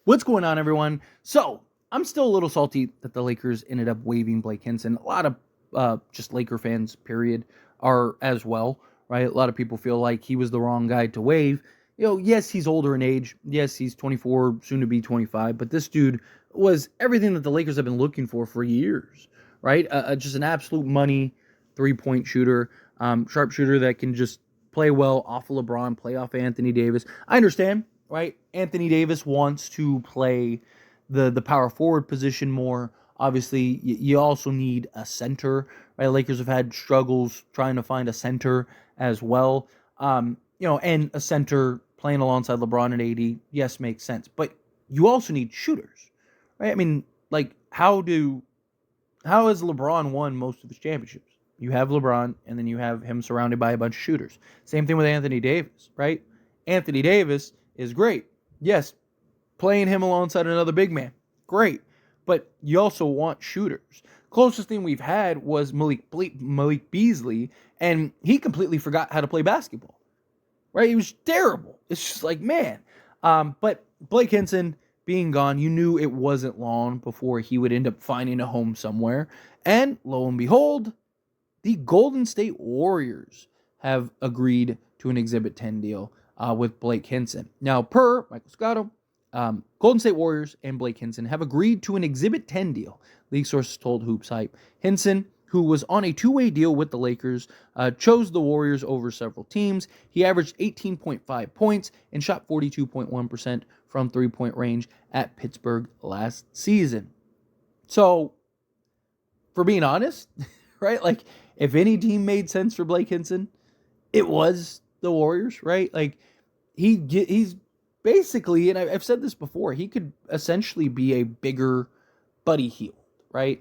What's going on, everyone? So, I'm still a little salty that the Lakers ended up waiving Blake Hinson. A lot of just Laker fans, period, are as well, right? A lot of people feel like he was the wrong guy to waive. Yes, he's older in age. Yes, he's 24, soon to be 25. But this dude was everything that the Lakers have been looking for years, right? Just an absolute money three-point shooter, sharpshooter that can just play well off of LeBron, play off Anthony Davis. I understand, right? Anthony Davis wants to play the power forward position more. Obviously, you also need a center, right? Lakers have had struggles trying to find a center as well. And a center playing alongside LeBron and AD, yes, makes sense. But you also need shooters, right? I mean, like, how has LeBron won most of his championships? You have LeBron, and then you have him surrounded by a bunch of shooters. Same thing with Anthony Davis, right? Anthony Davis is great. Yes, playing him alongside another big man, great. But you also want shooters. Closest thing we've had was Malik Beasley, and he completely forgot how to play basketball, right? He was terrible. It's just like, man. But Blake Hinson being gone, you knew it wasn't long before he would end up finding a home somewhere. And lo and behold, the Golden State Warriors have agreed to an Exhibit 10 deal with Blake Hinson. Now, per Michael Scotto, Golden State Warriors and Blake Hinson have agreed to an Exhibit 10 deal. League sources told Hoops Hype. Hinson, who was on a two-way deal with the Lakers, chose the Warriors over several teams. He averaged 18.5 points and shot 42.1% from three-point range at Pittsburgh last season. So, for being honest, right, like, if any team made sense for Blake Hinson, it was the Warriors, right? Like, he's basically, and I've said this before, he could essentially be a bigger Buddy Hield, right?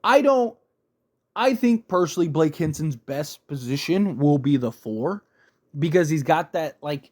I think personally Blake Hinson's best position will be the 4 because he's got that, like,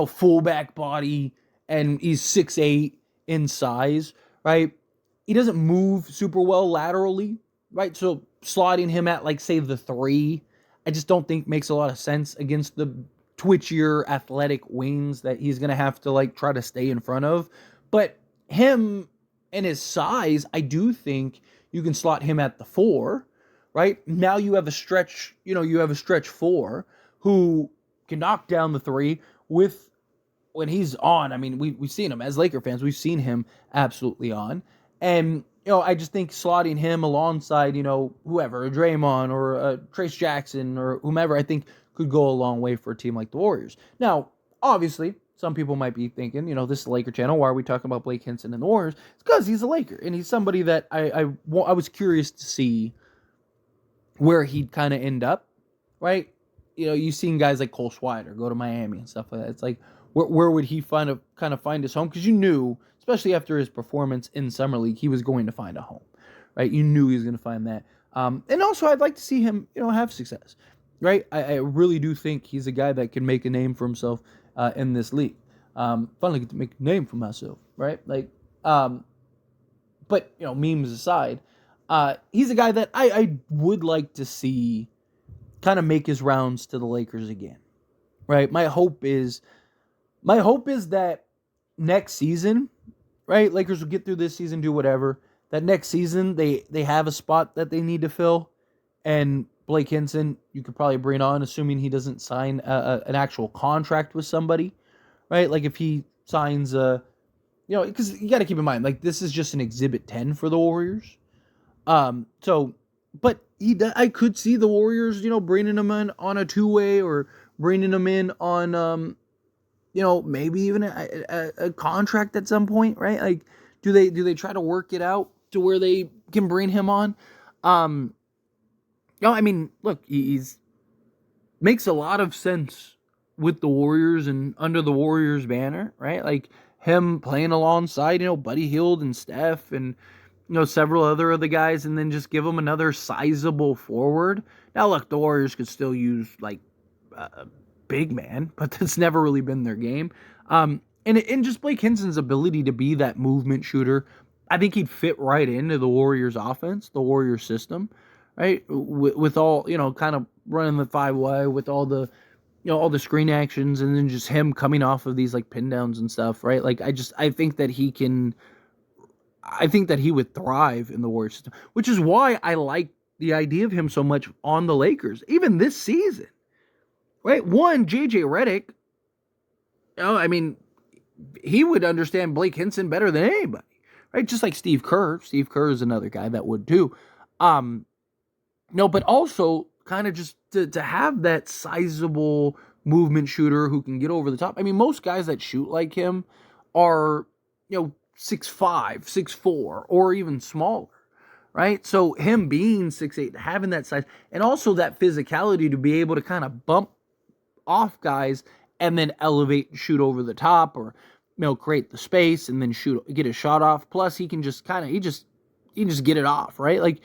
fullback body and he's 6'8" in size, right? He doesn't move super well laterally, right? So slotting him at, like, say, the 3, I just don't think makes a lot of sense against the twitchier athletic wings that he's going to have to, like, try to stay in front of. But him and his size, I do think you can slot him at the 4, right? Now you have a stretch, you have a stretch 4 who can knock down the 3 with when he's on. I mean, we've seen him as Laker fans. We've seen him absolutely on. And, I just think slotting him alongside, whoever, Draymond or Trace Jackson or whomever, I think could go a long way for a team like the Warriors. Now, obviously, some people might be thinking, this is the Laker channel. Why are we talking about Blake Hinson and the Warriors? It's because he's a Laker, and he's somebody that I was curious to see where he'd kind of end up, right? You've seen guys like Cole Schwider go to Miami and stuff like that. It's like, where would he find his home? Because you knew, especially after his performance in Summer League, he was going to find a home, right? You knew he was going to find that. And also, I'd like to see him, have success, right? I really do think he's a guy that can make a name for himself in this league. Finally get to make a name for myself, right? Like, but, memes aside, he's a guy that I would like to see kind of make his rounds to the Lakers again, right? My hope is that next season, right? Lakers will get through this season, do whatever. That next season, they have a spot that they need to fill, and Blake Hinson, you could probably bring on, assuming he doesn't sign an actual contract with somebody, right? Like if he signs because you got to keep in mind, like this is just an Exhibit 10 for the Warriors. But I could see the Warriors, bringing him in on a two-way or bringing him in on, maybe even a contract at some point, right? Like, do they try to work it out to where they can bring him on? I mean, look, he's makes a lot of sense with the Warriors and under the Warriors banner, right? Like him playing alongside, Buddy Hield and Steph and, several other of the guys, and then just give them another sizable forward. Now, look, the Warriors could still use, like, a big man, but that's never really been their game. And just Blake Hinson's ability to be that movement shooter, I think he'd fit right into the Warriors offense, the Warriors system, right? With all, kind of running the 5-way with all the, all the screen actions and then just him coming off of these like pin downs and stuff, right? Like I think that he would thrive in the Warriors system, which is why I like the idea of him so much on the Lakers, even this season, right? One, JJ Redick, I mean, he would understand Blake Hinson better than anybody, right? Just like Steve Kerr. Steve Kerr is another guy that would too. No, but also kind of just to have that sizable movement shooter who can get over the top. I mean, most guys that shoot like him are, 6'5", 6'4", or even smaller, right? So him being 6'8", having that size, and also that physicality to be able to kind of bump off guys and then elevate and shoot over the top, or create the space and then get a shot off. Plus he can just he just get it off, right? Like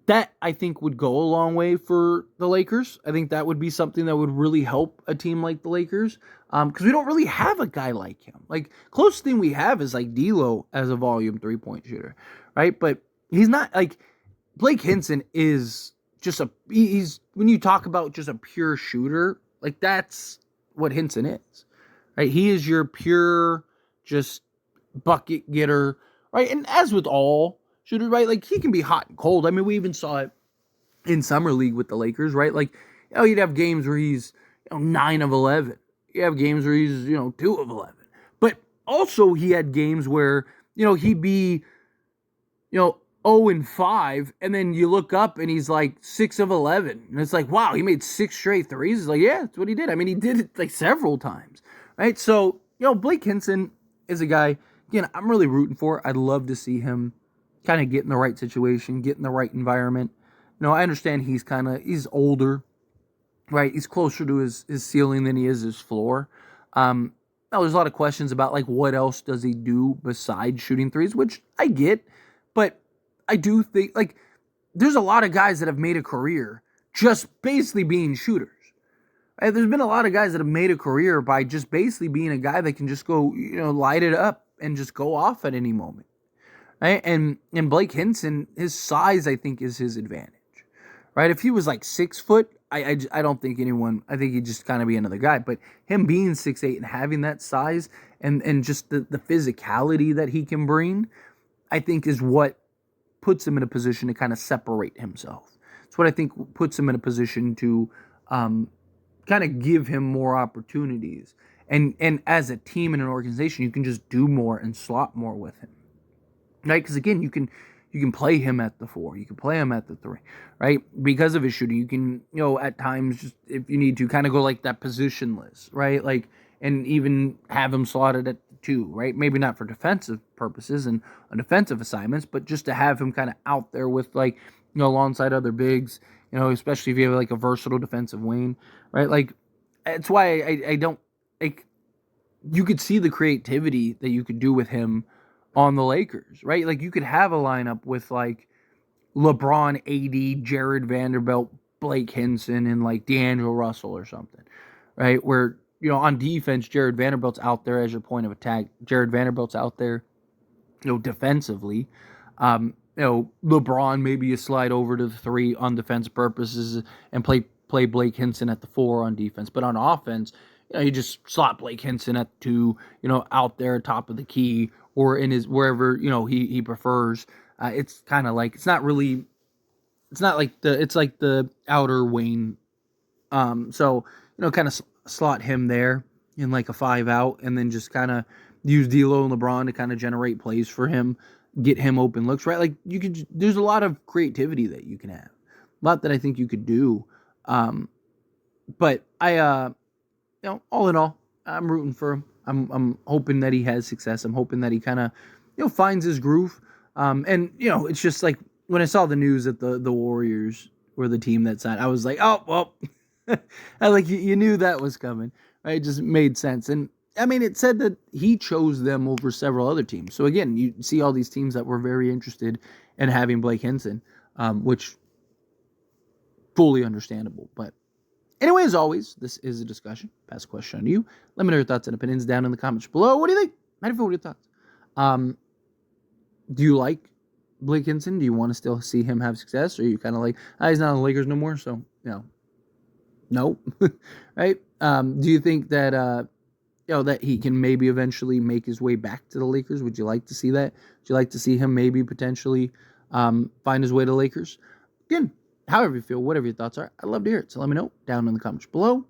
that I think would go a long way for the Lakers. I think that would be something that would really help a team like the Lakers, because we don't really have a guy like him. Like closest thing we have is like D'Lo as a volume 3-point shooter, right? But he's not like Blake Hinson is just he's when you talk about just a pure shooter, like that's what Hinson is, right? He is your pure just bucket getter, right? And as with all shooters, right? Like he can be hot and cold. I mean, we even saw it in summer league with the Lakers, right? Like, you'd have games where he's 9 of 11. You have games where he's 2 of 11. But also he had games where he'd be 0 and 5, and then you look up and he's like 6 of 11, and it's like, wow, he made 6 straight threes. It's like, yeah, that's what he did. I mean, he did it like several times, right? So Blake Hinson is a guy. Again, I'm really rooting for. I'd love to see him kind of get in the right situation, get in the right environment. I understand he's older, right? He's closer to his ceiling than he is his floor. Now there's a lot of questions about like what else does he do besides shooting threes, which I get, but I do think like there's a lot of guys that have made a career just basically being shooters. Right? There's been a lot of guys that have made a career by just basically being a guy that can just go, light it up and just go off at any moment. Right? And Blake Hinson, his size, I think, is his advantage. Right? If he was like 6 foot, I don't think I think he'd just kind of be another guy. But him being 6'8" and having that size and just the physicality that he can bring, I think is what puts him in a position to kind of separate himself. It's what I think puts him in a position to kind of give him more opportunities. And as a team and an organization, you can just do more and slot more with him. Right? Because again, you can play him at the 4, you can play him at the 3, right? Because of his shooting, you can at times, just if you need to, kind of go like that positionless, right? Like, and even have him slotted at the 2, right? Maybe not for defensive purposes and defensive assignments, but just to have him kind of out there with like alongside other bigs, especially if you have like a versatile defensive wing, right? Like, it's why I don't like. You could see the creativity that you could do with him on the Lakers, right? Like you could have a lineup with like LeBron, AD, Jared Vanderbilt, Blake Hinson, and like D'Angelo Russell or something, right? Where, on defense, Jared Vanderbilt's out there as your point of attack. Jared Vanderbilt's out there, defensively. LeBron, maybe you slide over to the 3 on defense purposes and play Blake Hinson at the 4 on defense. But on offense, you just slot Blake Hinson at 2, out there top of the key or in his wherever he prefers. It's kind of like it's like the outer wing. So kind of slot him there in like a 5 out, and then just kind of use D'Lo and LeBron to kind of generate plays for him, get him open looks, right? Like there's a lot of creativity that you can have, a lot that I think you could do. But I all in all, I'm rooting for him. I'm hoping that he has success. I'm hoping that he kind of finds his groove. And it's just like when I saw the news that the Warriors were the team that signed, I was like, oh well, I like you knew that was coming. Right? It just made sense. And I mean, it said that he chose them over several other teams. So again, you see all these teams that were very interested in having Blake Hinson, which fully understandable. But anyway, as always, this is a discussion. Pass a question on to you. Let me know your thoughts and opinions down in the comments below. What do you think? How do you feel? What are your thoughts? Do you like Blake Hinson? Do you want to still see him have success? Or are you kind of like, he's not on the Lakers no more, so, No. Right? Do you think that that he can maybe eventually make his way back to the Lakers? Would you like to see that? Would you like to see him maybe potentially find his way to Lakers? Again, however you feel, whatever your thoughts are, I'd love to hear it. So let me know down in the comments below.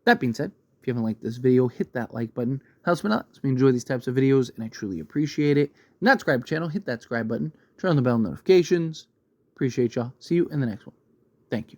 That being said, if you haven't liked this video, hit that like button. Helps me out. Helps me enjoy these types of videos, and I truly appreciate it. Not subscribe to the channel, hit that subscribe button. Turn on the bell notifications. Appreciate y'all. See you in the next one. Thank you.